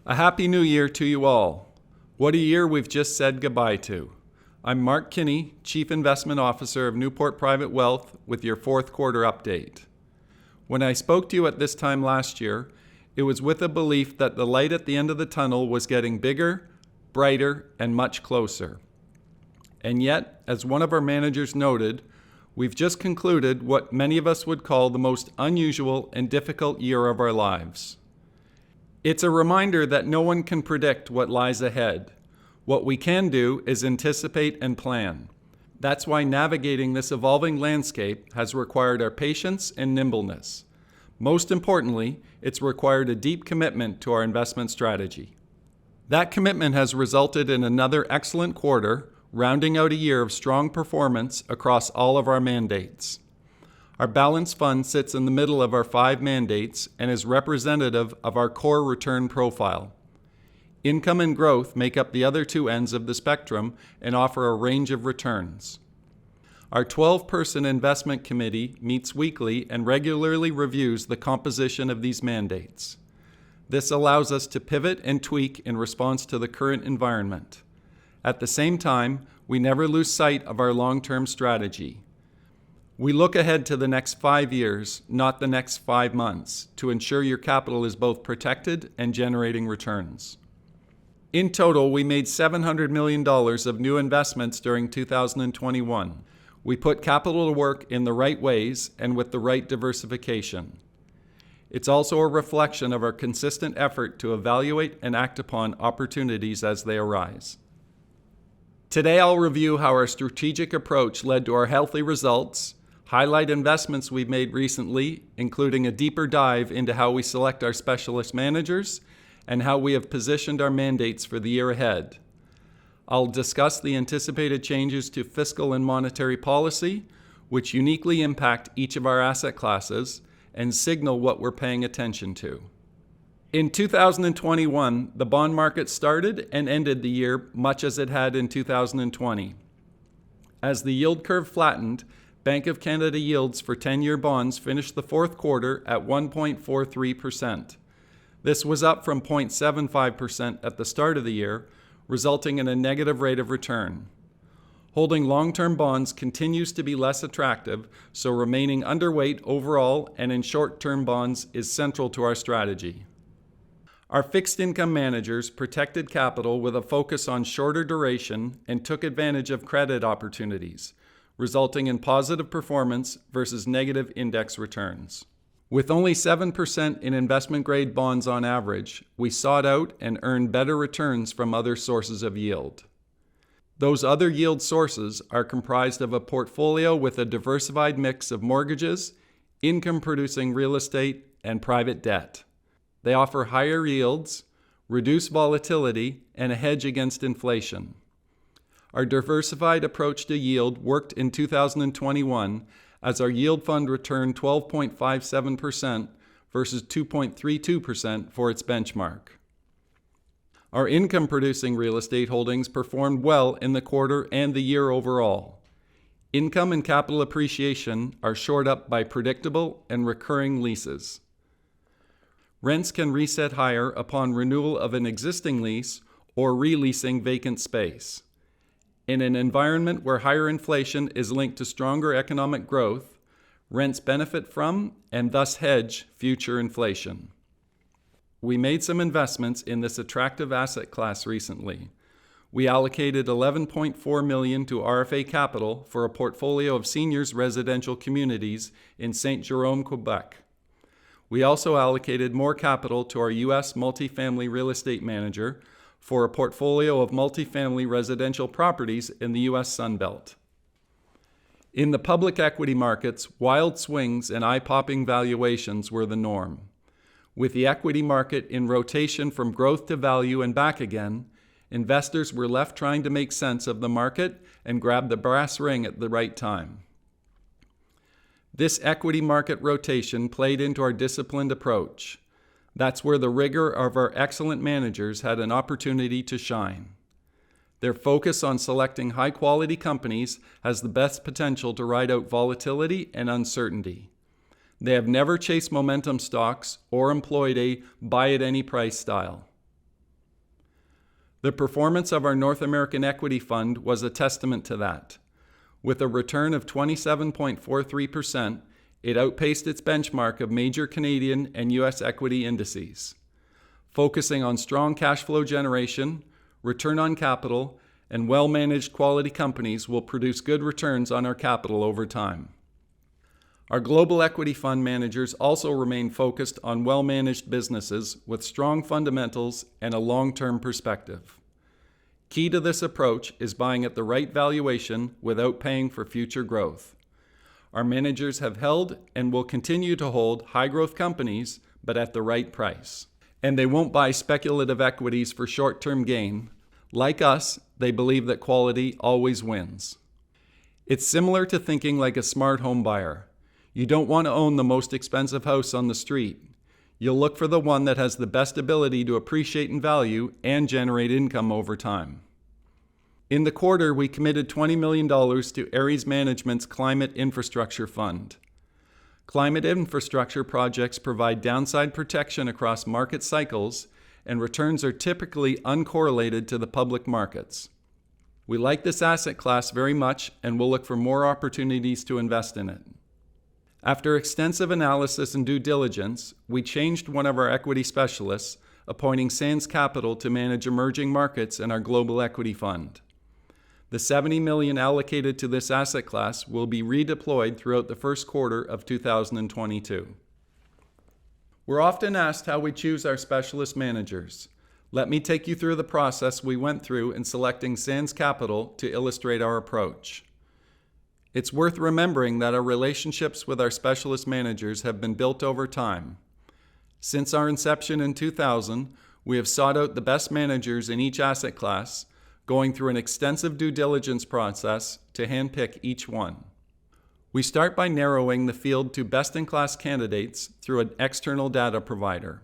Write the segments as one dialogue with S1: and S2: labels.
S1: A happy new year to you all. What a year we've just said goodbye to. I'm Mark Kinney, Chief Investment Officer of Newport Private Wealth with your fourth quarter update. When I spoke to you at this time last year, it was with a belief that the light at the end of the tunnel was getting bigger, brighter, and much closer. And yet, as one of our managers noted, we've just concluded what many of us would call the most unusual and difficult year of our lives. It's a reminder that no one can predict what lies ahead. What we can do is anticipate and plan. That's why navigating this evolving landscape has required our patience and nimbleness. Most importantly, it's required a deep commitment to our investment strategy. That commitment has resulted in another excellent quarter, rounding out a year of strong performance across all of our mandates. Our balanced fund sits in the middle of our 5 mandates and is representative of our core return profile. Income and growth make up the other 2 ends of the spectrum and offer a range of returns. Our 12-person investment committee meets weekly and regularly reviews the composition of these mandates. This allows us to pivot and tweak in response to the current environment. At the same time, we never lose sight of our long-term strategy. We look ahead to the next 5 years, not the next 5 months, to ensure your capital is both protected and generating returns. In total, we made $700 million of new investments during 2021. We put capital to work in the right ways and with the right diversification. It's also a reflection of our consistent effort to evaluate and act upon opportunities as they arise. Today, I'll review how our strategic approach led to our healthy results, highlight investments we've made recently, including a deeper dive into how we select our specialist managers and how we have positioned our mandates for the year ahead. I'll discuss the anticipated changes to fiscal and monetary policy, which uniquely impact each of our asset classes and signal what we're paying attention to. In 2021, the bond market started and ended the year much as it had in 2020. As the yield curve flattened, Bank of Canada yields for 10-year bonds finished the fourth quarter at 1.43%. This was up from 0.75% at the start of the year, resulting in a negative rate of return. Holding long-term bonds continues to be less attractive, so remaining underweight overall and in short-term bonds is central to our strategy. Our fixed income managers protected capital with a focus on shorter duration and took advantage of credit opportunities, resulting in positive performance versus negative index returns. With only 7% in investment-grade bonds on average, we sought out and earned better returns from other sources of yield. Those other yield sources are comprised of a portfolio with a diversified mix of mortgages, income-producing real estate, and private debt. They offer higher yields, reduce volatility, and a hedge against inflation. Our diversified approach to yield worked in 2021 as our yield fund returned 12.57% versus 2.32% for its benchmark. Our income-producing real estate holdings performed well in the quarter and the year overall. Income and capital appreciation are shored up by predictable and recurring leases. Rents can reset higher upon renewal of an existing lease or releasing vacant space. In an environment where higher inflation is linked to stronger economic growth, rents benefit from and thus hedge future inflation. We made some investments in this attractive asset class recently. We allocated $11.4 million to RFA Capital for a portfolio of seniors residential communities in Saint-Jérôme, Quebec. We also allocated more capital to our U.S. multifamily real estate manager for a portfolio of multifamily residential properties in the U.S. Sunbelt. In the public equity markets, wild swings and eye-popping valuations were the norm. With the equity market in rotation from growth to value and back again, investors were left trying to make sense of the market and grab the brass ring at the right time. This equity market rotation played into our disciplined approach. That's where the rigor of our excellent managers had an opportunity to shine. Their focus on selecting high-quality companies has the best potential to ride out volatility and uncertainty. They have never chased momentum stocks or employed a buy-at-any-price style. The performance of our North American Equity Fund was a testament to that. With a return of 27.43%, it outpaced its benchmark of major Canadian and U.S. equity indices. Focusing on strong cash flow generation, return on capital, and well-managed quality companies will produce good returns on our capital over time. Our global equity fund managers also remain focused on well-managed businesses with strong fundamentals and a long-term perspective. Key to this approach is buying at the right valuation without paying for future growth. Our managers have held and will continue to hold high-growth companies, but at the right price. And they won't buy speculative equities for short-term gain. Like us, they believe that quality always wins. It's similar to thinking like a smart home buyer. You don't want to own the most expensive house on the street. You'll look for the one that has the best ability to appreciate in value and generate income over time. In the quarter, we committed $20 million to Ares Management's Climate Infrastructure Fund. Climate infrastructure projects provide downside protection across market cycles, and returns are typically uncorrelated to the public markets. We like this asset class very much and will look for more opportunities to invest in it. After extensive analysis and due diligence, we changed one of our equity specialists, appointing Sands Capital to manage emerging markets in our global equity fund. The $70 million allocated to this asset class will be redeployed throughout the first quarter of 2022. We're often asked how we choose our specialist managers. Let me take you through the process we went through in selecting Sands Capital to illustrate our approach. It's worth remembering that our relationships with our specialist managers have been built over time. Since our inception in 2000, we have sought out the best managers in each asset class, going through an extensive due diligence process to handpick each one. We start by narrowing the field to best-in-class candidates through an external data provider.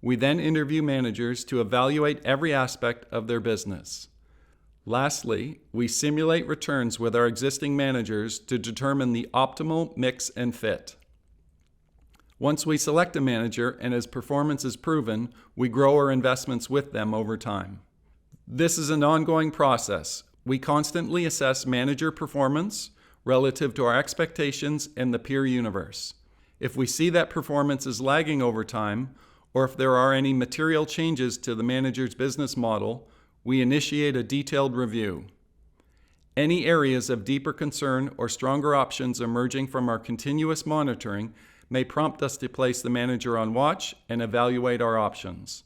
S1: We then interview managers to evaluate every aspect of their business. Lastly, we simulate returns with our existing managers to determine the optimal mix and fit. Once we select a manager and his performance is proven, we grow our investments with them over time. This is an ongoing process. We constantly assess manager performance relative to our expectations and the peer universe. If we see that performance is lagging over time, or if there are any material changes to the manager's business model, we initiate a detailed review. Any areas of deeper concern or stronger options emerging from our continuous monitoring may prompt us to place the manager on watch and evaluate our options.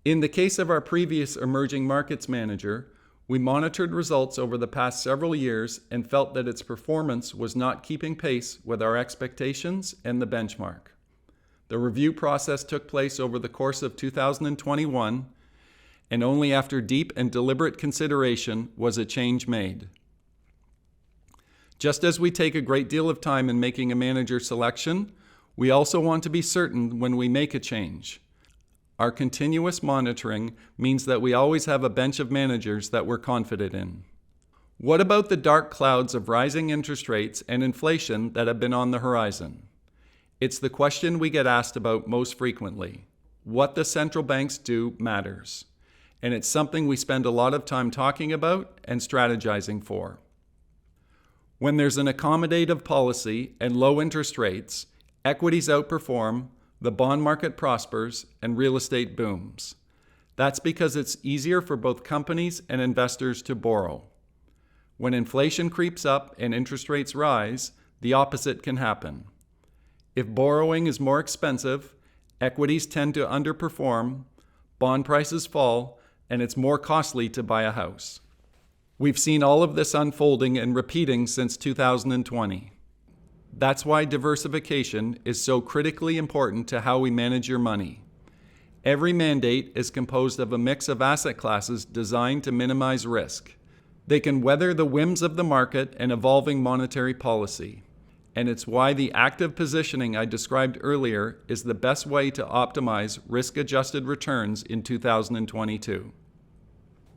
S1: In the case of our previous emerging markets manager, we monitored results over the past several years and felt that its performance was not keeping pace with our expectations and the benchmark. The review process took place over the course of 2021, and only after deep and deliberate consideration was a change made. Just as we take a great deal of time in making a manager selection, we also want to be certain when we make a change. Our continuous monitoring means that we always have a bench of managers that we're confident in. What about the dark clouds of rising interest rates and inflation that have been on the horizon? It's the question we get asked about most frequently. What the central banks do matters, and it's something we spend a lot of time talking about and strategizing for. When there's an accommodative policy and low interest rates, equities outperform, the bond market prospers, and real estate booms. That's because it's easier for both companies and investors to borrow. When inflation creeps up and interest rates rise, the opposite can happen. If borrowing is more expensive, equities tend to underperform, bond prices fall, and it's more costly to buy a house. We've seen all of this unfolding and repeating since 2020. That's why diversification is so critically important to how we manage your money. Every mandate is composed of a mix of asset classes designed to minimize risk. They can weather the whims of the market and evolving monetary policy. And it's why the active positioning I described earlier is the best way to optimize risk-adjusted returns in 2022.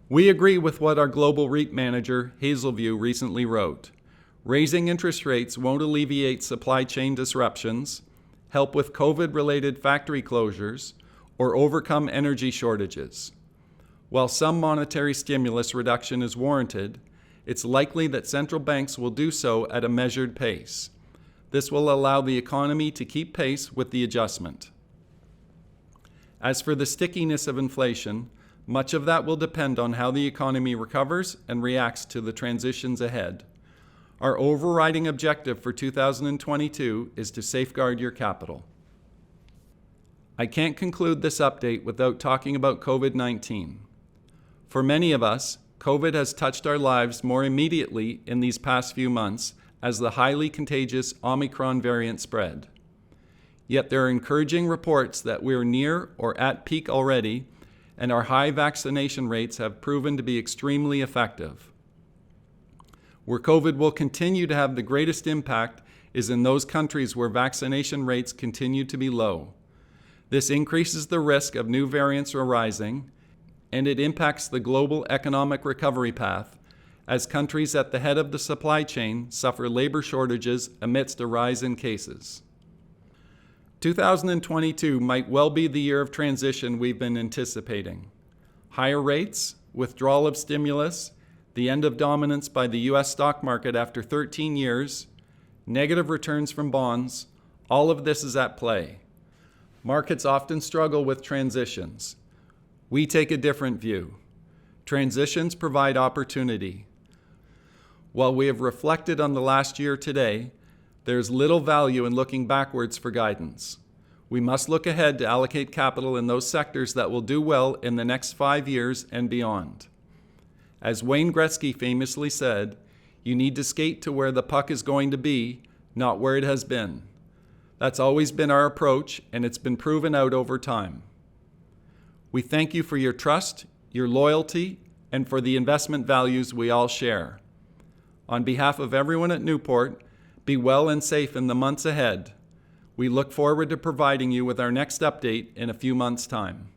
S1: We agree with what our global REIT manager, Hazelview, recently wrote. Raising interest rates won't alleviate supply chain disruptions, help with COVID-related factory closures, or overcome energy shortages. While some monetary stimulus reduction is warranted, it's likely that central banks will do so at a measured pace. This will allow the economy to keep pace with the adjustment. As for the stickiness of inflation, much of that will depend on how the economy recovers and reacts to the transitions ahead. Our overriding objective for 2022 is to safeguard your capital. I can't conclude this update without talking about COVID-19. For many of us, COVID has touched our lives more immediately in these past few months as the highly contagious Omicron variant spread. Yet there are encouraging reports that we're near or at peak already, and our high vaccination rates have proven to be extremely effective. Where COVID will continue to have the greatest impact is in those countries where vaccination rates continue to be low. This increases the risk of new variants arising, and it impacts the global economic recovery path as countries at the head of the supply chain suffer labor shortages amidst a rise in cases. 2022 might well be the year of transition we've been anticipating. Higher rates, withdrawal of stimulus, the end of dominance by the U.S. stock market after 13 years, negative returns from bonds, all of this is at play. Markets often struggle with transitions. We take a different view. Transitions provide opportunity. While we have reflected on the last year today, there's little value in looking backwards for guidance. We must look ahead to allocate capital in those sectors that will do well in the next 5 years and beyond. As Wayne Gretzky famously said, you need to skate to where the puck is going to be, not where it has been. That's always been our approach, and it's been proven out over time. We thank you for your trust, your loyalty, and for the investment values we all share. On behalf of everyone at Newport, be well and safe in the months ahead. We look forward to providing you with our next update in a few months' time.